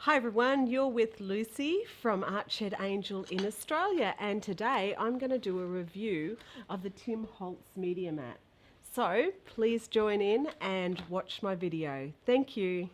Hi everyone, you're with Lucy from Artshed Angel in Australia, and today I'm going to do a review of the Tim Holtz Media Mat. So please join in and watch my video. Thank you.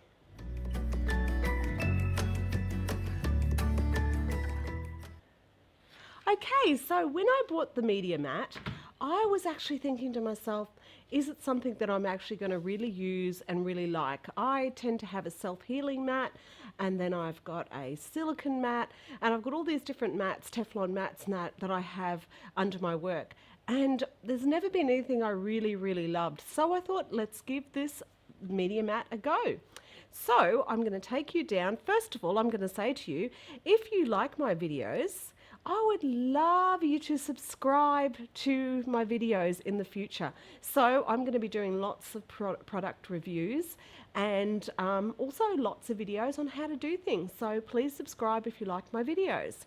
Okay, so when I bought the media mat, I was actually thinking to myself, is it something that I'm actually going to really use and really like? I tend to have a self-healing mat, and then I've got a silicone mat, and I've got all these different mats, Teflon mats that I have under my work. And there's never been anything I really loved. So I thought, let's give this media mat a go. So I'm going to take you down. First of all, I'm going to say to you, if you like my videos, I would love you to subscribe to my videos in the future. So I'm going to be doing lots of product reviews and also lots of videos on how to do things. So please subscribe if you like my videos.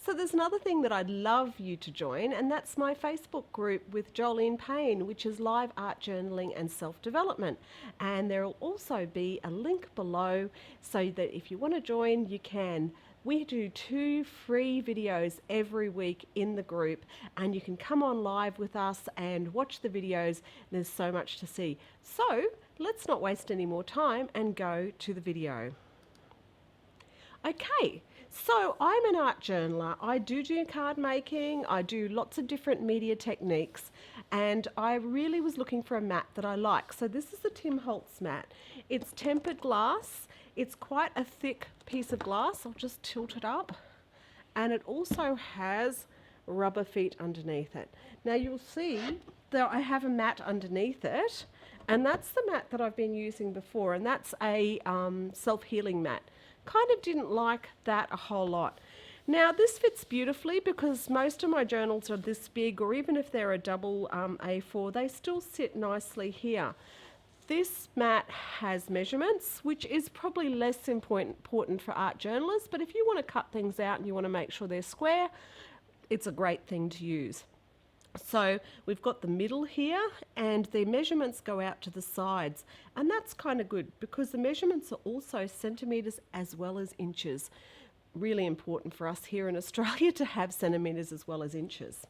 So there's another thing that I'd love you to join, and that's my Facebook group with Jolene Payne, which is live art journaling and self-development. And there will also be a link below so that if you want to join, you can. We do 2 free videos every week in the group, and you can come on live with us and watch the videos. There's so much to see. So let's not waste any more time and go to the video. Okay, so I'm an art journaler. I do card making, I do lots of different media techniques, and I really was looking for a mat that I like. So this is the Tim Holtz mat. It's tempered glass. It's quite a thick piece of glass. I'll just tilt it up. And it also has rubber feet underneath it. Now you'll see that I have a mat underneath it, and that's the mat that I've been using before, and that's a self-healing mat. Kind of didn't like that a whole lot. Now this fits beautifully because most of my journals are this big, or even if they're a double A4, they still sit nicely here. This mat has measurements, which is probably less important for art journalists, but if you want to cut things out and you want to make sure they're square, it's a great thing to use. So we've got the middle here, and the measurements go out to the sides, and that's kind of good because the measurements are also centimetres as well as inches. Really important for us here in Australia to have centimetres as well as inches.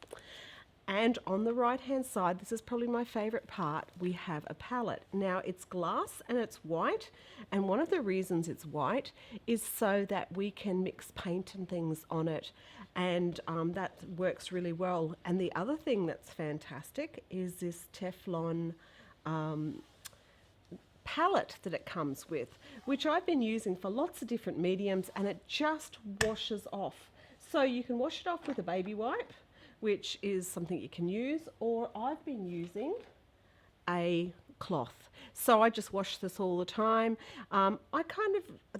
And on the right hand side, this is probably my favourite part, we have a palette. Now it's glass and it's white, and one of the reasons it's white is so that we can mix paint and things on it, and that works really well. And the other thing that's fantastic is this Teflon palette that it comes with, which I've been using for lots of different mediums, and it just washes off. So you can wash it off with a baby wipe, which is something you can use, or I've been using a cloth. So I just wash this all the time.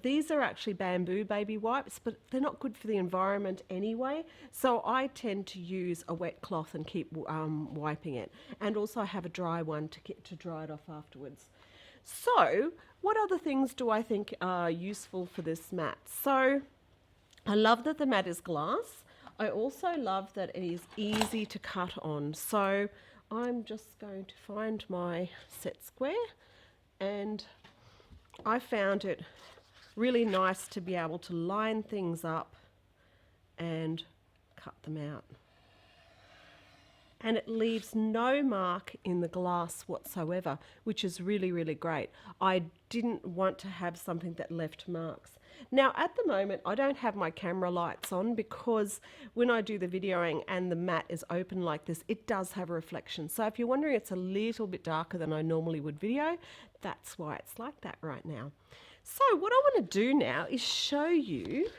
These are actually bamboo baby wipes, but they're not good for the environment anyway. So I tend to use a wet cloth and keep wiping it. And also I have a dry one to dry it off afterwards. So what other things do I think are useful for this mat? So I love that the mat is glass. I also love that it is easy to cut on. So I'm just going to find my set square, and I found it really nice to be able to line things up and cut them out. And it leaves no mark in the glass whatsoever, which is really great. I didn't want to have something that left marks. Now at the moment I don't have my camera lights on because when I do the videoing and the mat is open like this, it does have a reflection. So if you're wondering it's a little bit darker than I normally would video, that's why it's like that right now. So what I want to do now is show you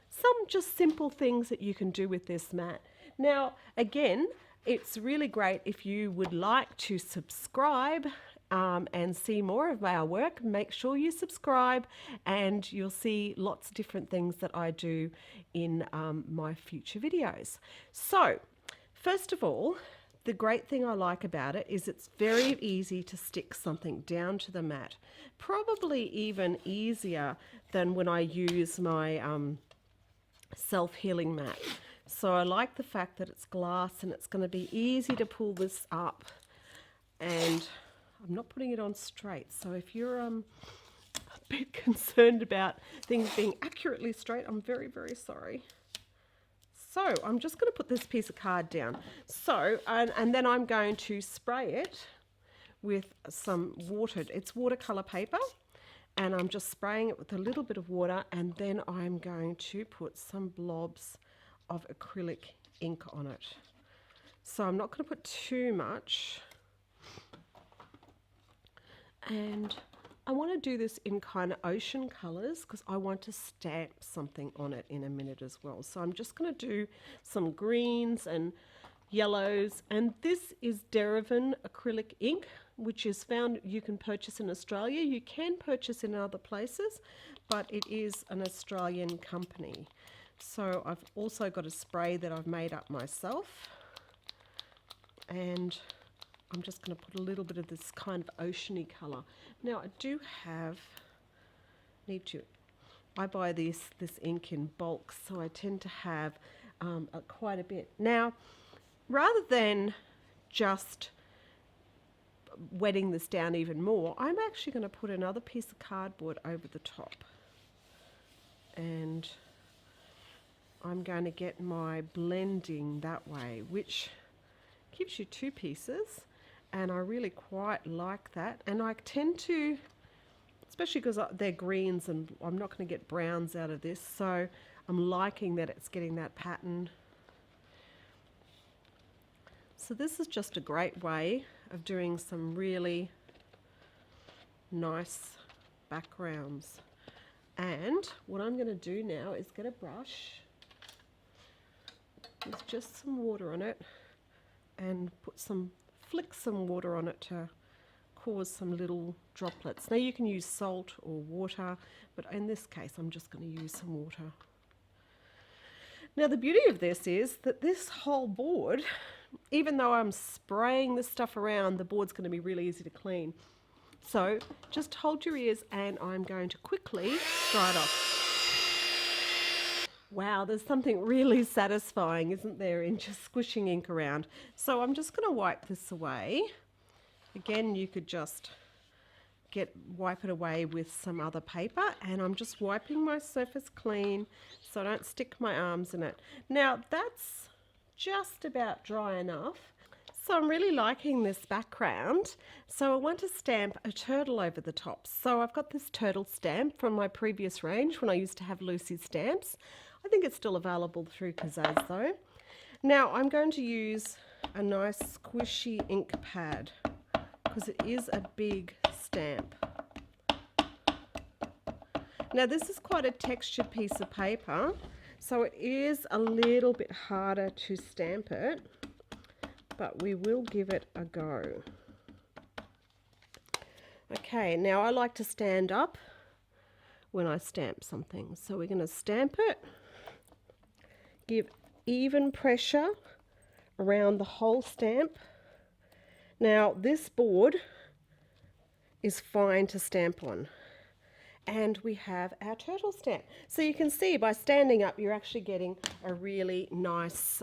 some just simple things that you can do with this mat. Now again, it's really great if you would like to subscribe and see more of our work. Make sure you subscribe, and you'll see lots of different things that I do in my future videos. So first of all, the great thing I like about it is it's very easy to stick something down to the mat. Probably even easier than when I use my self-healing mat. So I like the fact that it's glass and it's going to be easy to pull this up, and I'm not putting it on straight. So if you're bit concerned about things being accurately straight. I'm very, very sorry. So I'm just going to put this piece of card down. So, and then I'm going to spray it with some it's watercolor paper, and I'm just spraying it with a little bit of water, and then I'm going to put some blobs of acrylic ink on it. So I'm not going to put too much. And I want to do this in kind of ocean colours because I want to stamp something on it in a minute as well. So I'm just going to do some greens and yellows, and this is Derivan acrylic ink, which is found, you can purchase in Australia. You can purchase in other places, but it is an Australian company. So I've also got a spray that I've made up myself, and I'm just going to put a little bit of this kind of oceany colour. Now I do have, I buy this ink in bulk, so I tend to have quite a bit. Now, rather than just wetting this down even more, I'm actually going to put another piece of cardboard over the top. And I'm going to get my blending that way, which gives you two pieces. And I really quite like that. And I tend to, especially because they're greens and I'm not going to get browns out of this, so I'm liking that it's getting that pattern. So this is just a great way of doing some really nice backgrounds. And what I'm going to do now is get a brush with just some water on it and flick some water on it to cause some little droplets. Now you can use salt or water, but in this case I'm just going to use some water. Now the beauty of this is that this whole board, even though I'm spraying this stuff around, the board's going to be really easy to clean. So just hold your ears and I'm going to quickly dry it off. Wow, there's something really satisfying, isn't there, in just squishing ink around. So I'm just going to wipe this away. Again, you could just wipe it away with some other paper, and I'm just wiping my surface clean so I don't stick my arms in it. Now that's just about dry enough. So I'm really liking this background. So I want to stamp a turtle over the top. So I've got this turtle stamp from my previous range when I used to have Lucy stamps. I think it's still available through Kazaz though. Now I'm going to use a nice squishy ink pad because it is a big stamp. Now this is quite a textured piece of paper, so it is a little bit harder to stamp it, but we will give it a go. Okay, now I like to stand up when I stamp something. So we're going to stamp it, give even pressure around the whole stamp. Now this board is fine to stamp on. And we have our turtle stamp. So you can see by standing up you're actually getting a really nice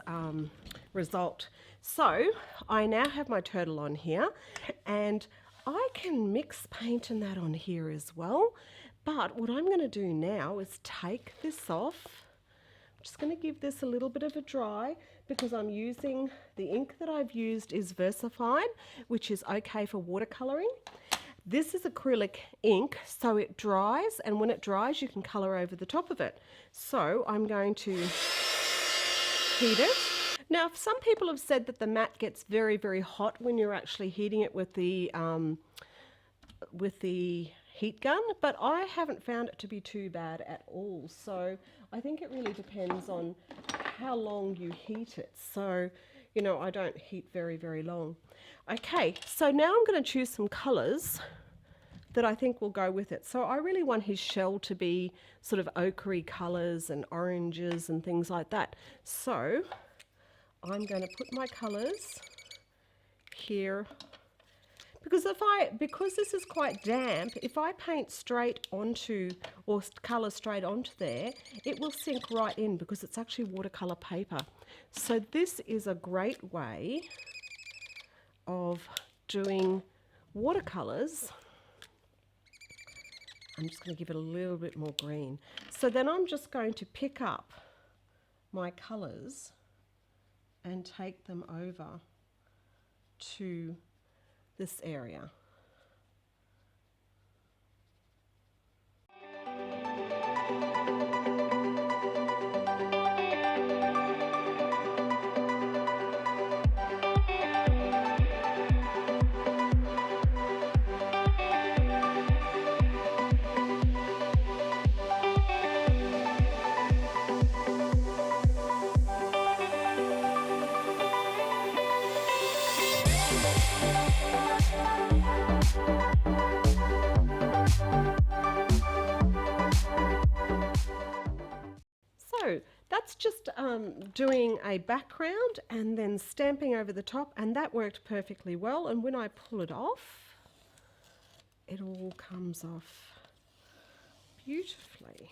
result. So I now have my turtle on here, and I can mix paint and that on here as well. But what I'm going to do now is take this off. I'm just going to give this a little bit of a dry because I'm using, the ink that I've used is VersaFine, which is okay for watercolouring. This is acrylic ink, so it dries, and when it dries you can colour over the top of it. So I'm going to heat it. Now some people have said that the mat gets very, very hot when you're actually heating it with the heat gun, but I haven't found it to be too bad at all. So I think it really depends on how long you heat it. So, you know, I don't heat very, very long. Okay, so now I'm going to choose some colours that I think will go with it. So I really want his shell to be sort of ochre colours and oranges and things like that. So I'm going to put my colours here, because because this is quite damp, if I paint straight onto or colour straight onto there, it will sink right in because it's actually watercolour paper. So this is a great way of doing watercolours I'm just going to give it a little bit more green. So then I'm just going to pick up my colours and take them over to this area. So that's just doing a background and then stamping over the top, and that worked perfectly well. And when I pull it off, it all comes off beautifully.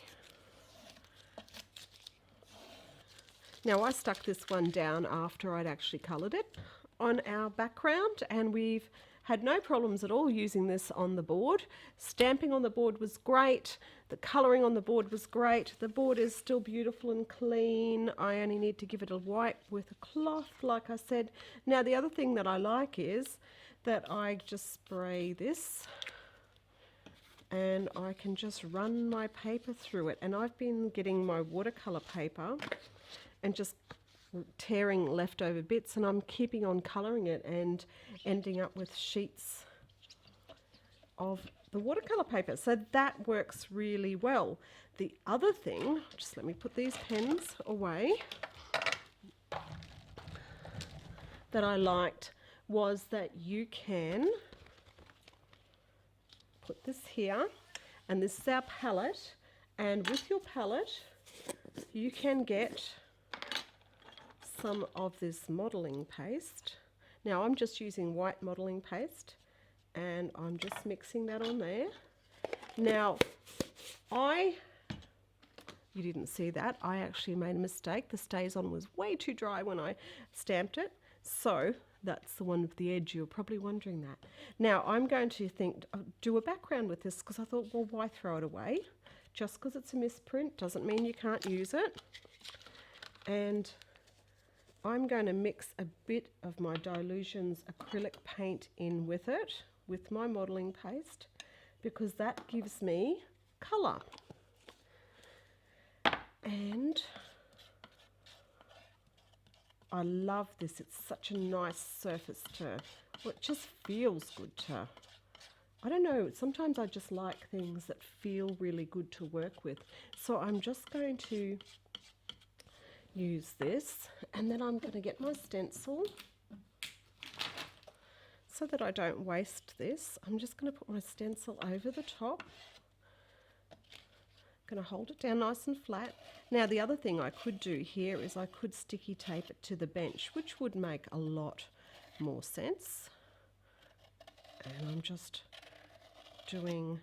Now I stuck this one down after I'd actually coloured it on our background, and we've had no problems at all using this on the board. Stamping on the board was great. The colouring on the board was great. The board is still beautiful and clean. I only need to give it a wipe with a cloth, like I said. Now the other thing that I like is that I just spray this and I can just run my paper through it. And I've been getting my watercolour paper and just tearing leftover bits, and I'm keeping on colouring it and ending up with sheets of the watercolour paper. So that works really well. The other thing, just let me put these pens away, that I liked was that you can put this here, and this is our palette, and with your palette you can get some of this modelling paste. Now I'm just using white modelling paste and I'm just mixing that on there. Now you didn't see that, I actually made a mistake. The StazOn was way too dry when I stamped it, so that's the one with the edge. You're probably wondering that. Now I'm going to do a background with this, because I thought, well, why throw it away? Just because it's a misprint doesn't mean you can't use it. And I'm going to mix a bit of my Dylusions acrylic paint in with it, with my modelling paste, because that gives me colour. And I love this. It's such a nice surface to, well, it just feels good to, I don't know, sometimes I just like things that feel really good to work with. So I'm just going to use this, and then I'm going to get my stencil so that I don't waste this. I'm just going to put my stencil over the top. I'm going to hold it down nice and flat. Now the other thing I could do here is I could sticky tape it to the bench, which would make a lot more sense. And I'm just doing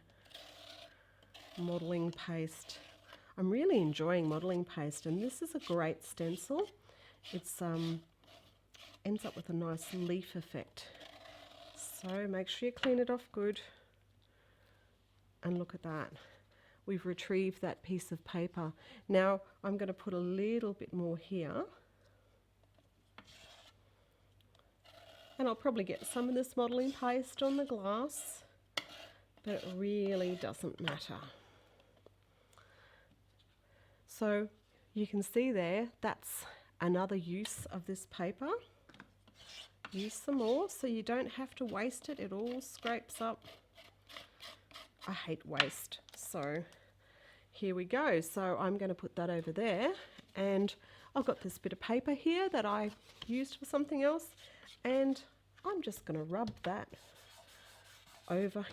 modelling paste. I'm really enjoying modelling paste, and this is a great stencil. It's ends up with a nice leaf effect. So make sure you clean it off good. And look at that. We've retrieved that piece of paper. Now I'm going to put a little bit more here. And I'll probably get some of this modelling paste on the glass, but it really doesn't matter. So you can see there, that's another use of this paper. Use some more so you don't have to waste it. It all scrapes up. I hate waste. So here we go. So I'm going to put that over there, and I've got this bit of paper here that I used for something else, and I'm just going to rub that over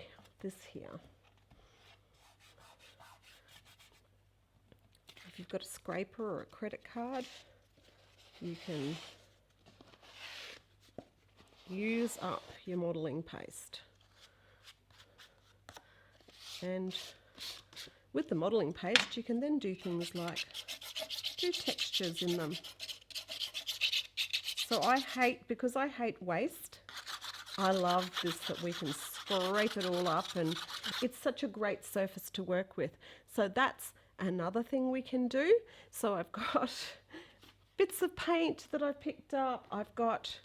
this here. If you've got a scraper or a credit card, you can use up your modelling paste. And with the modelling paste, you can then do things like do textures in them. So because I hate waste, I love this, that we can scrape it all up and It's such a great surface to work with. So that's another thing we can do. So I've got bits of paint that I've picked up. I've got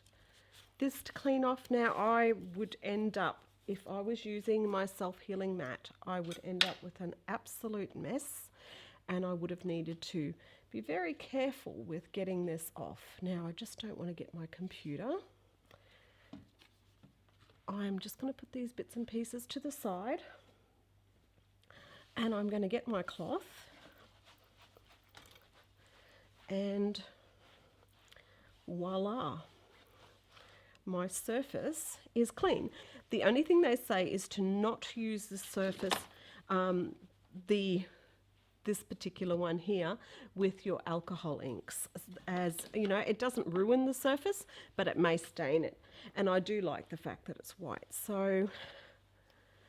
this to clean off. Now I would end up, if I was using my self-healing mat, I would end up with an absolute mess, and I would have needed to be very careful with getting this off. Now I just don't want to get my computer. I'm just going to put these bits and pieces to the side, and I'm going to get my cloth, and voila, my surface is clean. The only thing they say is to not use the surface, this particular one here, with your alcohol inks. As you know, it doesn't ruin the surface, but it may stain it. And I do like the fact that it's white. So,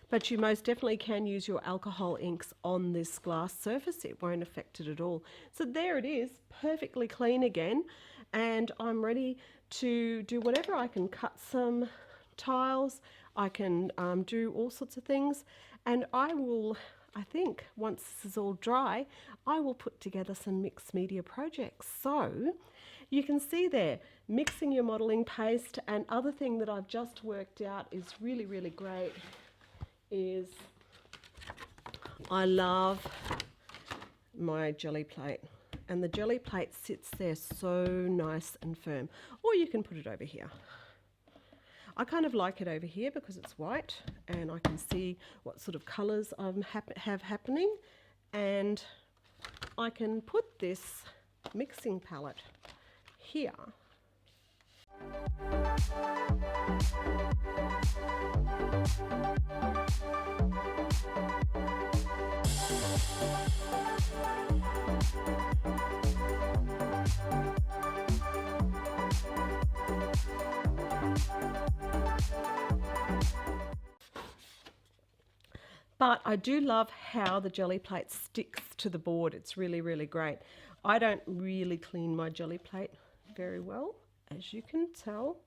but you most definitely can use your alcohol inks on this glass surface. It won't affect it at all. So there it is, perfectly clean again. And I'm ready to do whatever. I can cut some tiles. I can do all sorts of things. And I will, I think once this is all dry, I will put together some mixed media projects. So you can see there, mixing your modelling paste. And other thing that I've just worked out is really, really great is I love my jelly plate. And the jelly plate sits there so nice and firm. Or you can put it over here. I kind of like it over here because it's white and I can see what sort of colours I have happening, and I can put this mixing palette here. But I do love how the jelly plate sticks to the board. It's really, really great. I don't really clean my jelly plate very well, as you can tell.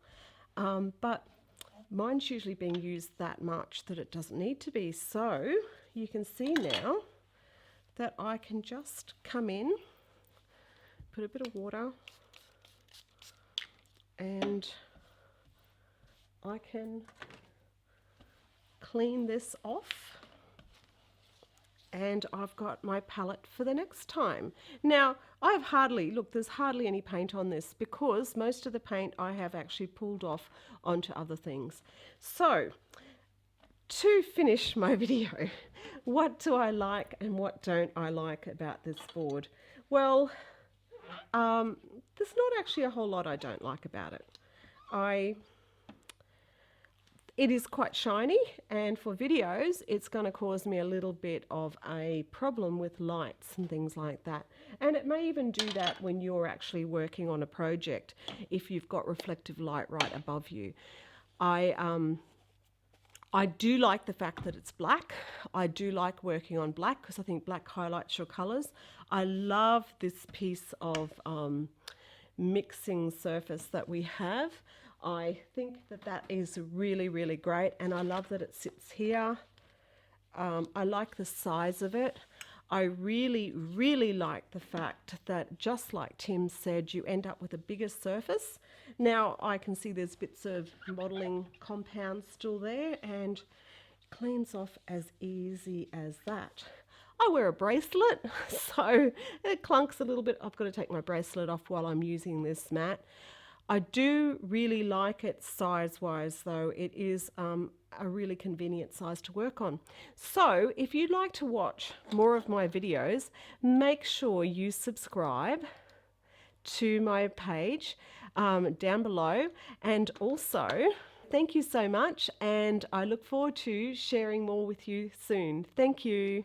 But mine's usually being used that much that it doesn't need to be. So you can see now that I can just come in, put a bit of water, and I can clean this off. And I've got my palette for the next time. Now, there's hardly any paint on this because most of the paint I have actually pulled off onto other things. So, to finish my video, what do I like and what don't I like about this board? Well, there's not actually a whole lot I don't like about it. It is quite shiny, and for videos it's going to cause me a little bit of a problem with lights and things like that. And it may even do that when you're actually working on a project if you've got reflective light right above you. I do like the fact that it's black. I do like working on black because I think black highlights your colours. I love this piece of mixing surface that we have. I think that is really, really great, and I love that it sits here. I like the size of it. I really, really like the fact that, just like Tim said, you end up with a bigger surface. Now I can see there's bits of modelling compound still there, and it cleans off as easy as that. I wear a bracelet, so it clunks a little bit. I've got to take my bracelet off while I'm using this mat. I do really like it size-wise though. It is a really convenient size to work on. So if you'd like to watch more of my videos, make sure you subscribe to my page down below. And also, thank you so much, and I look forward to sharing more with you soon. Thank you.